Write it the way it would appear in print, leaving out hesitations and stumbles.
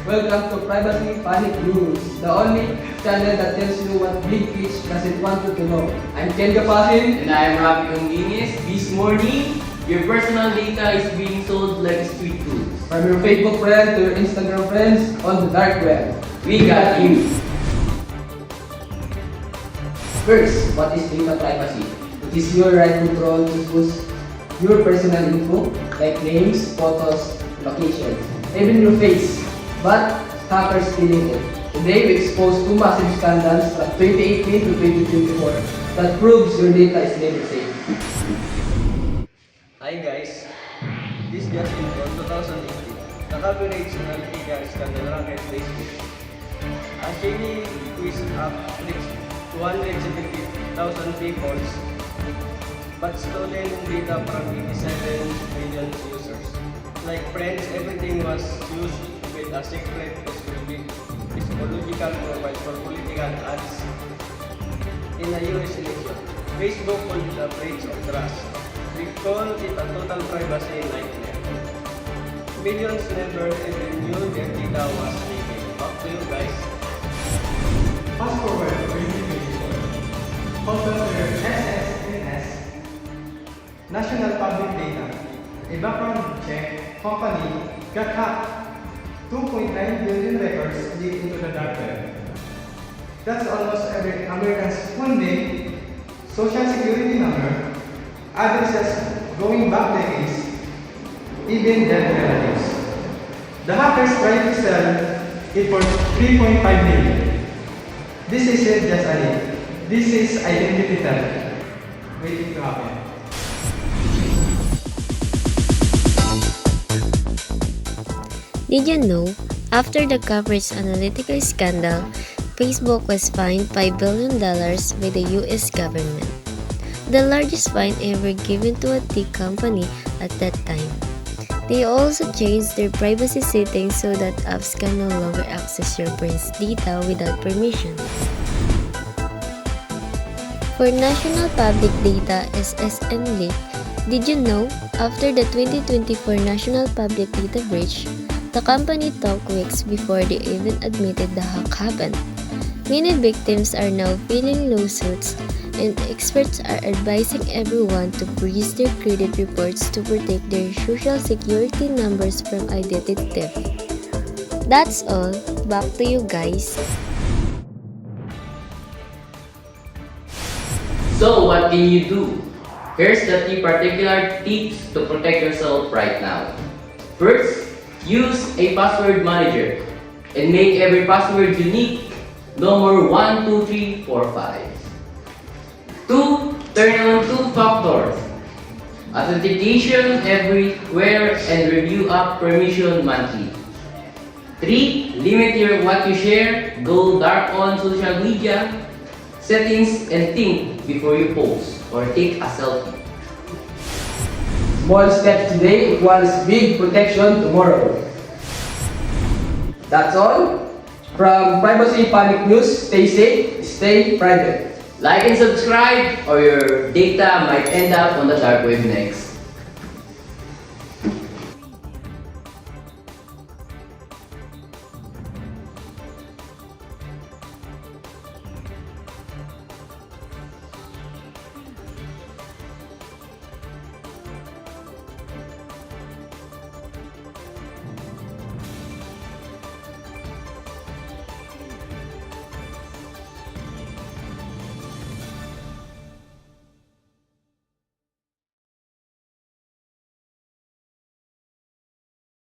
Welcome to Privacy Panic News, the only channel that tells you what Big Pitch doesn't want you to know. I'm Ken Gapasin. And I'm Robbie Onguines. This morning, your personal data is being sold like street food. From your Facebook friend to your Instagram friends on the dark web. We got you. First, what is data privacy? It is your right control to use your personal info like names, photos, location, even your face. But hackers stealing it. Today we expose two massive scandals from 2018 to 2024 that proves your data is never safe. Hi guys, this just in on 2018, the coverage analytical scandal racket Facebook. A shady quiz app reached 270,000 people, but stolen data from 87 million users. Like friends, everything was used with a secret psychological profile for political ads in a US election. Facebook called it a breach of trust. We call it a total privacy nightmare. Millions never even knew their data was leaking. Back to you guys. Fast forward to 2024. Controller SSNS, National Public Data, a background check company got hacked. 2.9 billion records leaked into the dark web. That's almost every American's phone name, social security number, addresses going back decades, even dead relatives. The hackers tried to sell it for 3.5 million. This isn't just a leak. This is identity theft waiting to happen. Did you know, after the Cambridge Analytica scandal, Facebook was fined $5 billion by the US government, the largest fine ever given to a tech company at that time. They also changed their privacy settings so that apps can no longer access your friends' data without permission. For National Public Data (SSN) leak, did you know, after the 2024 National Public Data breach, the company talked weeks before they even admitted the hack happened. Many victims are now filing lawsuits, and experts are advising everyone to freeze their credit reports to protect their social security numbers from identity theft. That's all. Back to you guys. So what can you do? Here's the 3 particular tips to protect yourself right now. First, use a password manager and make every password unique. No more 1, 2, 3, 4, 5. 2. Turn on 2-factor authentication everywhere and review app permission monthly. 3. Limit what you share. Go dark on social media settings and think before you post or take a selfie. Small steps today equals big protection tomorrow. That's all. From Privacy Panic News, stay safe, stay private. Like and subscribe or your data might end up on the dark web next.